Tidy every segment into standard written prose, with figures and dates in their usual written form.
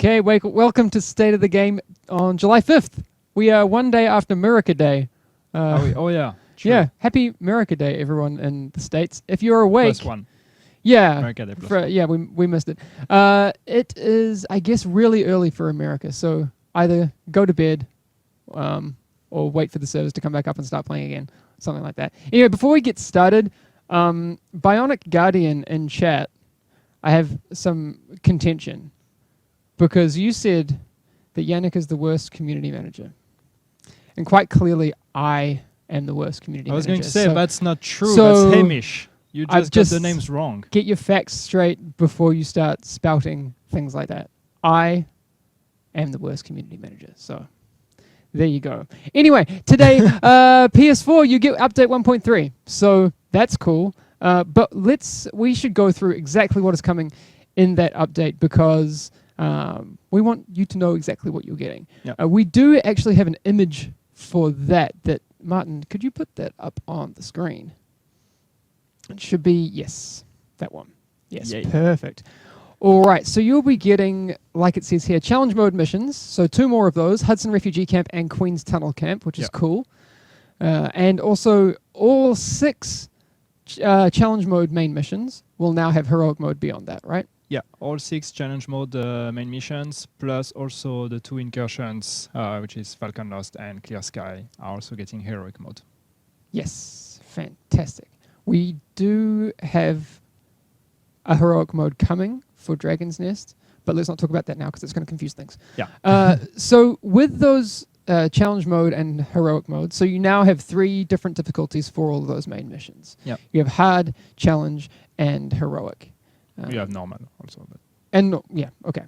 Okay, welcome to State of the Game on July 5th. We are one day after America Day. Oh yeah. True. Yeah, happy America Day, everyone in the States. If you're awake... +1. Yeah. America Day +1. Yeah, we missed it. It is, I guess, really early for America, so either go to bed or wait for the servers to come back up and start playing again, something like that. Anyway, before we get started, Bionic Guardian in chat, I have some contention. Because you said that Yannick is the worst community manager. And quite clearly, I am the worst community manager. I was going to say, that's not true. So that's Hamish. You just got the names wrong. Get your facts straight before you start spouting things like that. I am the worst community manager. So there you go. Anyway, today, PS4, you get update 1.3. So that's cool. But we should go through exactly what is coming in that update because... we want you to know exactly what you're getting. Yep. We do actually have an image for that. Martin, could you put that up on the screen? It should be, yes, that one. Yes, Yay. Perfect. All right, so you'll be getting, like it says here, challenge mode missions. So 2 more of those, Hudson Refugee Camp and Queen's Tunnel Camp, which is cool. And also all 6 challenge mode main missions will now have heroic mode beyond that, right? Yeah, all 6 challenge mode main missions, plus also the 2 incursions, which is Falcon Lost and Clear Sky, are also getting heroic mode. Yes, fantastic. We do have a heroic mode coming for Dragon's Nest, but let's not talk about that now because it's going to confuse things. Yeah. So with those challenge mode and heroic mode, so you now have 3 different difficulties for all of those main missions. Yeah. You have hard, challenge, and heroic. You have normal also. But and yeah, okay.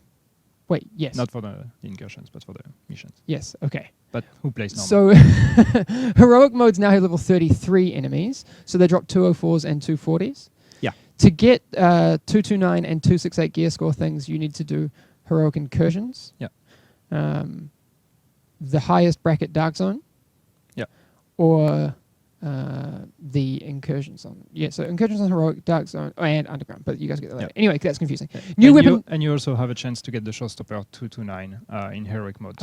Wait, yes. not for the incursions, but for the missions. Yes, okay. But who plays normal? So heroic modes now have level 33 enemies, so they drop 204s and 240s. Yeah. To get 229 and 268 gear score things, you need to do heroic incursions. Yeah. The highest bracket Dark Zone. Yeah. Or the incursions on so incursions on heroic, Dark Zone, and underground, but you guys get that later. Yep. Anyway, that's confusing. Yeah. New weapon, and you also have a chance to get the showstopper 229 in heroic mode.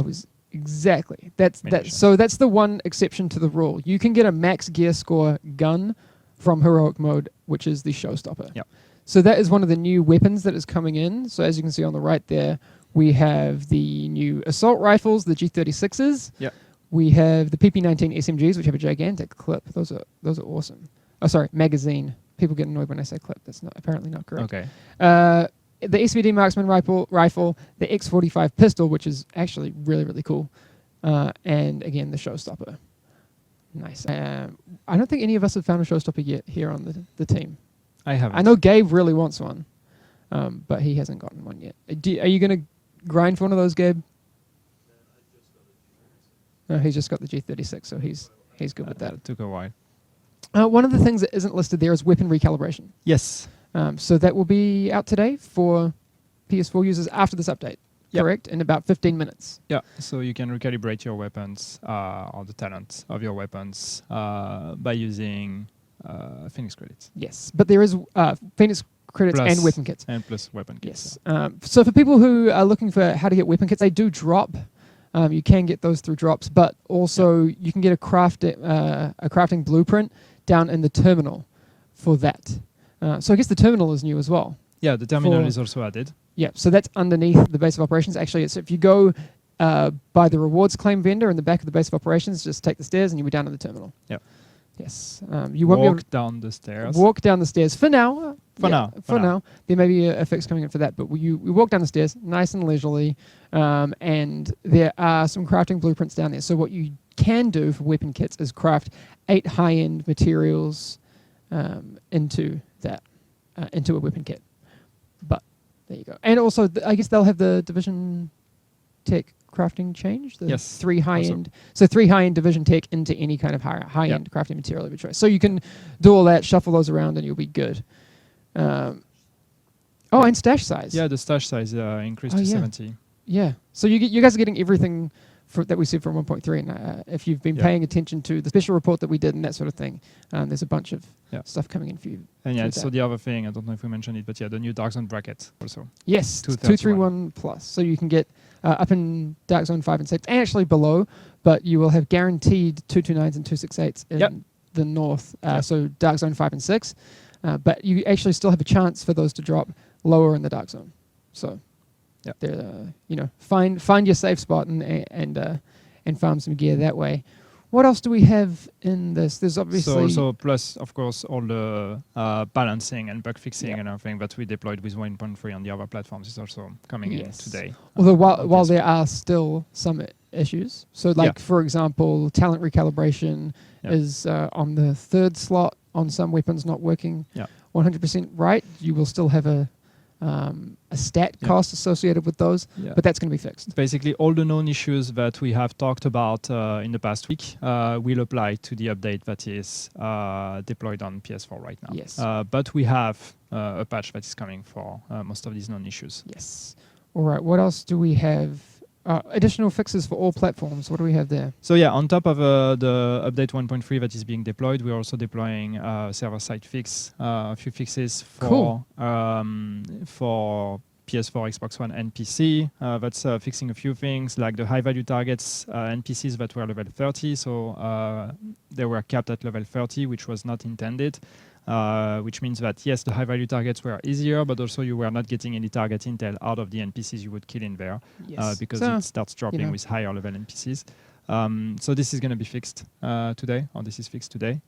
Exactly. That's so that's the one exception to the rule. You can get a max gear score gun from heroic mode, which is the showstopper. Yeah. So that is one of the new weapons that is coming in. So as you can see on the right there, we have the new assault rifles, the G36s. Yeah. We have the PP-19 SMGs, which have a gigantic clip. Those are awesome. Oh, sorry, magazine. People get annoyed when I say clip. That's apparently not correct. Okay. The SVD marksman rifle, the X45 pistol, which is actually really, really cool. And again, the showstopper. Nice. I don't think any of us have found a showstopper yet here on the team. I haven't. I know Gabe really wants one, but he hasn't gotten one yet. Are you going to grind for one of those, Gabe? No, he's just got the G36, so he's good with that. It took a while. One of the things that isn't listed there is weapon recalibration. Yes. So that will be out today for PS4 users after this update, correct? In about 15 minutes. Yeah. So you can recalibrate your weapons or the talent of your weapons by using Phoenix credits. Yes, but there is Phoenix credits plus and weapon kits. And plus weapon kits. Yes. So for people who are looking for how to get weapon kits, they do drop. You can get those through drops, but also you can get a crafting blueprint down in the terminal for that. So I guess the terminal is new as well. Yeah, the terminal is also added. Yeah, so that's underneath the base of operations. Actually, it's if you go by the rewards claim vendor in the back of the base of operations, just take the stairs and you'll be down in the terminal. Yeah. Yes. You won't be able to down the stairs. walk down the stairs for now. For now. There may be a fix coming in for that, but we walk down the stairs nice and leisurely, and there are some crafting blueprints down there. So what you can do for weapon kits is craft 8 high-end materials into a weapon kit. But there you go. And also, I guess they'll have the Division Tech crafting change. Yes. 3 high-end. So 3 high-end Division Tech into any kind of high-end crafting material of your choice. So you can do all that, shuffle those around, and you'll be good. And stash size. Yeah, the stash size increased to 70. Yeah. So you guys are getting everything that we see from 1.3. And if you've been Yeah. paying attention to the special report that we did and that sort of thing, there's a bunch of Yeah. stuff coming in for you. And yeah, through so that. the other thing, I don't know if we mentioned it, but yeah, the new Dark Zone bracket also. Yes, 231 231 plus. So you can get up in Dark Zone 5 and 6, and actually below, but you will have guaranteed 229s and 268s in Yep. the north. Yep. So Dark Zone 5 and 6. But you actually still have a chance for those to drop lower in the Dark Zone. So, Yep. find your safe spot and farm some gear that way. What else do we have in this? There's obviously so plus of course all the balancing and bug fixing Yep. and everything that we deployed with 1.3 on the other platforms is also coming in Yes. today. Although on while PS4. there are still some issues, so like for example, talent recalibration Yeah. is on the third slot on some weapons not working Yeah. 100% right. You will still have a stat Yeah. cost associated with those, Yeah. but that's going to be fixed. Basically, all the known issues that we have talked about in the past week will apply to the update that is deployed on PS4 right now. Yes. But we have a patch that is coming for most of these known issues. Yes. All right. What else do we have? Additional fixes for all platforms. What do we have there? So yeah, on top of the update 1.3 that is being deployed, we're also deploying server-side fix, a few fixes for for PS4, Xbox One, and PC. That's fixing a few things like the high-value targets NPCs that were level 30. So they were capped at level 30, which was not intended. Which means that yes, the high-value targets were easier, but also you were not getting any target intel out of the NPCs you would kill in there because So, it starts dropping with higher level NPCs. So this is going to be fixed today, or this is fixed today.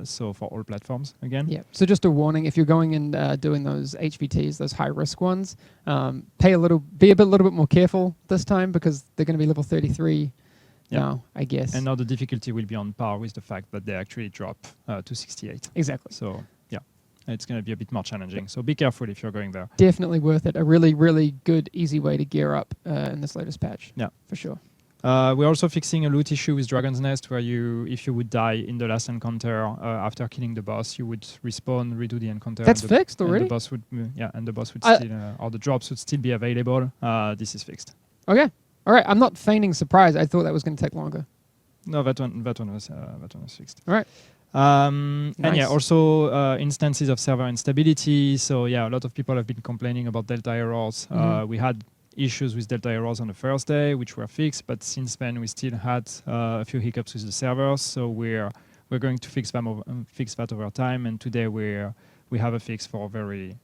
So for all platforms again. Yeah. So just a warning: if you're going and doing those HVTs, those high-risk ones, be a little bit more careful this time because they're going to be level 33 now, I guess. And now the difficulty will be on par with the fact that they actually drop to 68. Exactly. So yeah, it's going to be a bit more challenging. So be careful if you're going there. Definitely worth it. A really, really good, easy way to gear up in this latest patch. Yeah, for sure. We're also fixing a loot issue with Dragon's Nest where if you would die in the last encounter after killing the boss, you would respawn, redo the encounter. That's fixed already? And the boss would, still, or the drops would still be available. This is fixed. Okay. All right. I'm not feigning surprise. I thought that was going to take longer. No, that one was fixed. All right. And yeah, Nice. also instances of server instability. So yeah, a lot of people have been complaining about Delta errors. We had issues with Delta errors on the first day, which were fixed, but since then we still had a few hiccups with the servers. So we're going to fix that over time. And today we have a fix for very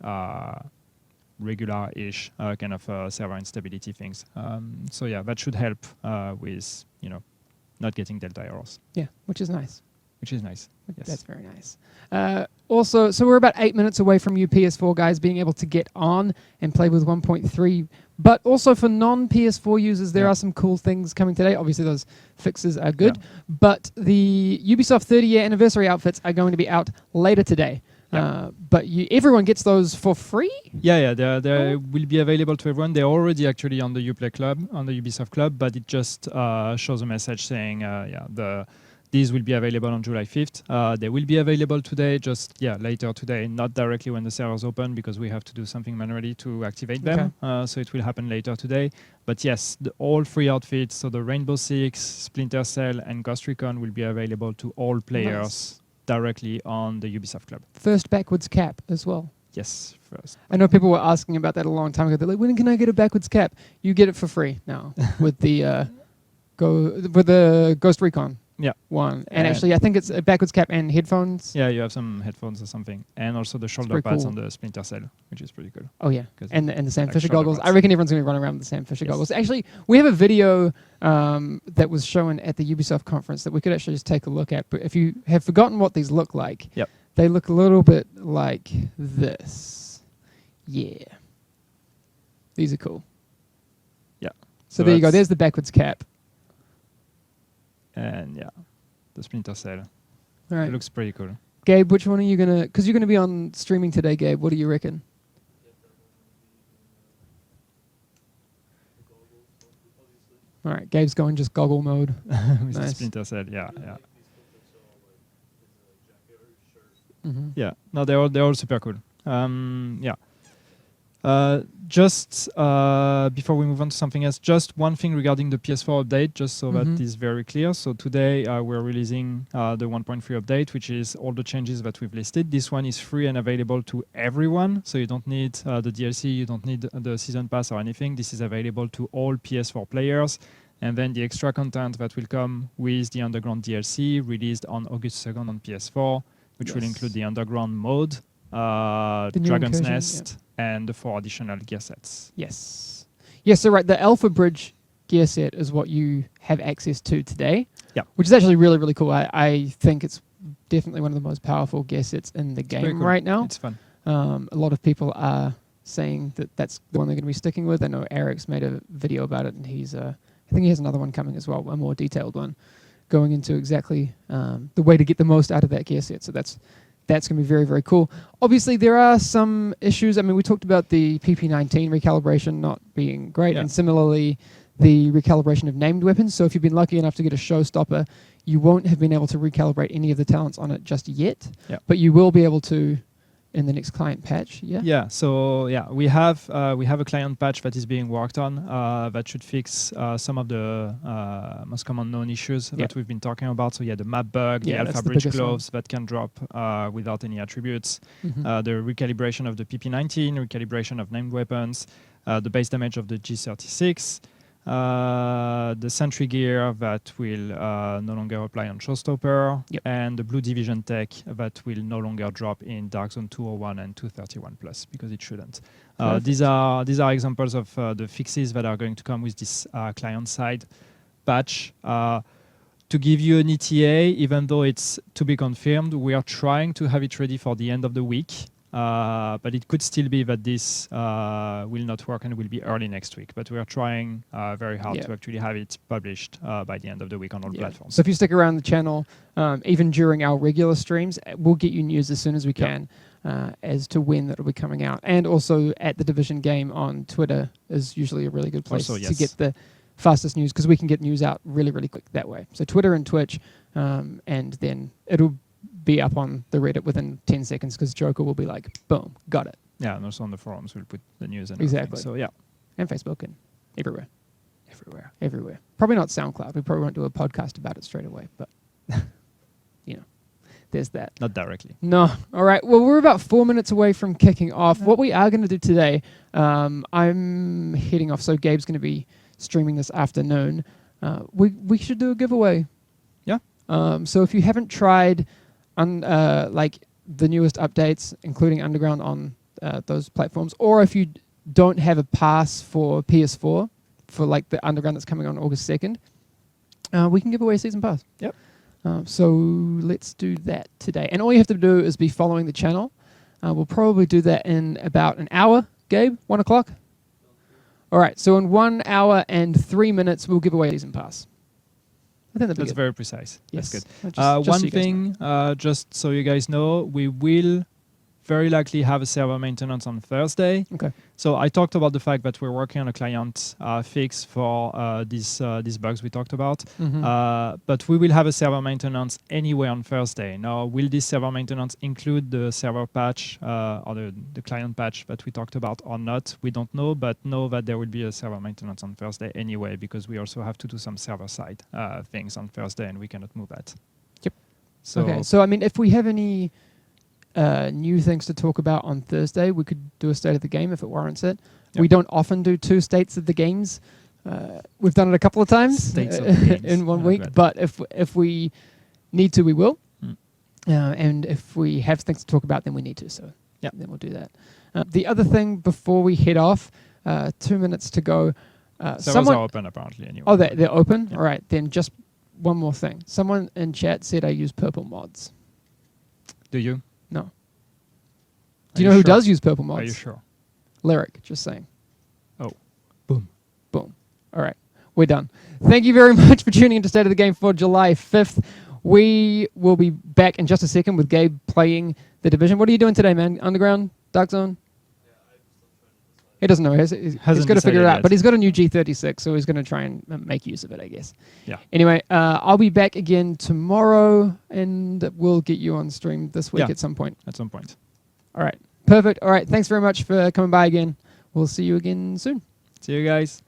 regular-ish kind of server instability things. So yeah, that should help with not getting Delta errors. Yeah, which is nice. Which is nice. Yes. That's very nice. Also, so we're about 8 minutes away from you PS4 guys being able to get on and play with 1.3. But also for non-PS4 users, there are some cool things coming today. Obviously, those fixes are good. Yeah. But the Ubisoft 30-year anniversary outfits are going to be out later today. Yeah. But everyone gets those for free? Yeah, they will be available to everyone. They're already actually on the Uplay Club, on the Ubisoft Club, but it just shows a message saying, these will be available on July 5th. They will be available today, later today, not directly when the servers open because we have to do something manually to activate them. So it will happen later today. But yes, all free outfits, so the Rainbow Six, Splinter Cell, and Ghost Recon will be available to all players directly on the Ubisoft Club. First backwards cap as well. Yes, first. I know people were asking about that a long time ago. They're like, when can I get a backwards cap? You get it for free now with the Ghost Recon. Yeah. One. And actually, I think it's a backwards cap and headphones. Yeah, you have some headphones or something. And also the shoulder pads cool. on the Splinter Cell, which is pretty cool. Oh, yeah. And the Sam Fisher shoulder goggles. pads. I reckon everyone's going to run around with the Sam Fisher goggles. Actually, we have a video that was shown at the Ubisoft conference that we could actually just take a look at. But if you have forgotten what these look like, they look a little bit like this. Yeah. These are cool. Yeah. So there you go. There's the backwards cap. And yeah, the Splinter Cell. All right. It looks pretty cool. Gabe, which one are you going to... Because you're going to be on streaming today, Gabe. What do you reckon? All right, Gabe's going just goggle mode. With the Nice. Splinter Cell, yeah. Mm-hmm. Yeah, no, they're all super cool. Yeah. Just before we move on to something else, just one thing regarding the PS4 update, just so that is very clear. So today we're releasing the 1.3 update, which is all the changes that we've listed. This one is free and available to everyone, so you don't need the DLC, you don't need the season pass or anything. This is available to all PS4 players. And then the extra content that will come with the Underground DLC released on August 2nd on PS4, which will include the Underground mode, Dragon's Nest, and the 4 additional gear sets. Yes. Yes, so right, the Alpha Bridge gear set is what you have access to today. Yeah. Which is actually really, really cool. I think it's definitely one of the most powerful gear sets in the game right now. It's fun. A lot of people are saying that that's the one they're going to be sticking with. I know Eric's made a video about it, and he's I think he has another one coming as well, a more detailed one, going into exactly the way to get the most out of that gear set. So that's going to be very, very cool. Obviously, there are some issues. I mean, we talked about the PP19 recalibration not being great, and similarly, the recalibration of named weapons. So if you've been lucky enough to get a showstopper, you won't have been able to recalibrate any of the talents on it just yet, but you will be able to in the next client patch. So we have a client patch that is being worked on that should fix some of the most common known issues that we've been talking about. So the map bug, the Alpha Bridge gloves that can drop without any attributes, the recalibration of the PP19, recalibration of named weapons, the base damage of the G36, the sentry gear that will no longer apply on Showstopper, and the Blue Division tech that will no longer drop in Dark Zone 201 and 231 plus, because it shouldn't. These are examples of the fixes that are going to come with this client side patch. To give you an ETA, even though it's to be confirmed, we are trying to have it ready for the end of the week. But it could still be that this will not work and will be early next week. But we are trying very hard to actually have it published by the end of the week on all platforms. So if you stick around the channel, even during our regular streams, we'll get you news as soon as we can as to when that will be coming out. And also at the Division game on Twitter is usually a really good place to get the fastest news, because we can get news out really, really quick that way. So Twitter and Twitch, and then it'll be up on the Reddit within 10 seconds, because Joker will be like, boom, got it. Yeah, and also on the forums we'll put the news and exactly. Everything. So and Facebook and everywhere. Probably not SoundCloud. We probably won't do a podcast about it straight away, but there's that. Not directly. No. All right. Well, we're about 4 minutes away from kicking off. What we are going to do today, I'm heading off, so Gabe's going to be streaming this afternoon. We should do a giveaway. Yeah. So if you haven't tried like the newest updates, including Underground on those platforms, or if you don't have a pass for PS4 for like the Underground that's coming on August 2nd, we can give away a season pass. Yep. So let's do that today. And all you have to do is be following the channel. We'll probably do that in about an hour. Gabe, 1 o'clock? All right. So in 1 hour and 3 minutes, we'll give away a season pass. I think that's very precise. Yes. That's good. Just one so thing, just so you guys know, we will very likely have a server maintenance on Thursday. Okay. So I talked about the fact that we're working on a client fix for these bugs we talked about. But we will have a server maintenance anyway on Thursday. Now, will this server maintenance include the server patch or the client patch that we talked about or not? We don't know, but know that there will be a server maintenance on Thursday anyway, because we also have to do some server-side things on Thursday, and we cannot move that. Yep. So okay. So, I mean, if we have any new things to talk about on Thursday, we could do a state of the game if it warrants it. Yep. We don't often do 2 states of the games. We've done it a couple of times in 1 week, but if we need to, we will. And if we have things to talk about, then we need to. So then we'll do that. The other thing before we head off, 2 minutes to go. Servers are open apparently anyway. Oh, they're open? All right, then just one more thing. Someone in chat said I use purple mods. Do you? No. Do you know who does use purple mods? Are you sure? Lyric, just saying. Oh. Boom. Boom. All right. We're done. Thank you very much for tuning into State of the Game for July 5th. We will be back in just a second with Gabe playing The Division. What are you doing today, man? Underground? Dark Zone? He doesn't know. He's got to figure it out. But he's got a new G36, so he's going to try and make use of it, I guess. Yeah. Anyway, I'll be back again tomorrow, and we'll get you on stream this week at some point. At some point. All right. Perfect. All right. Thanks very much for coming by again. we'll see you again soon. See you guys.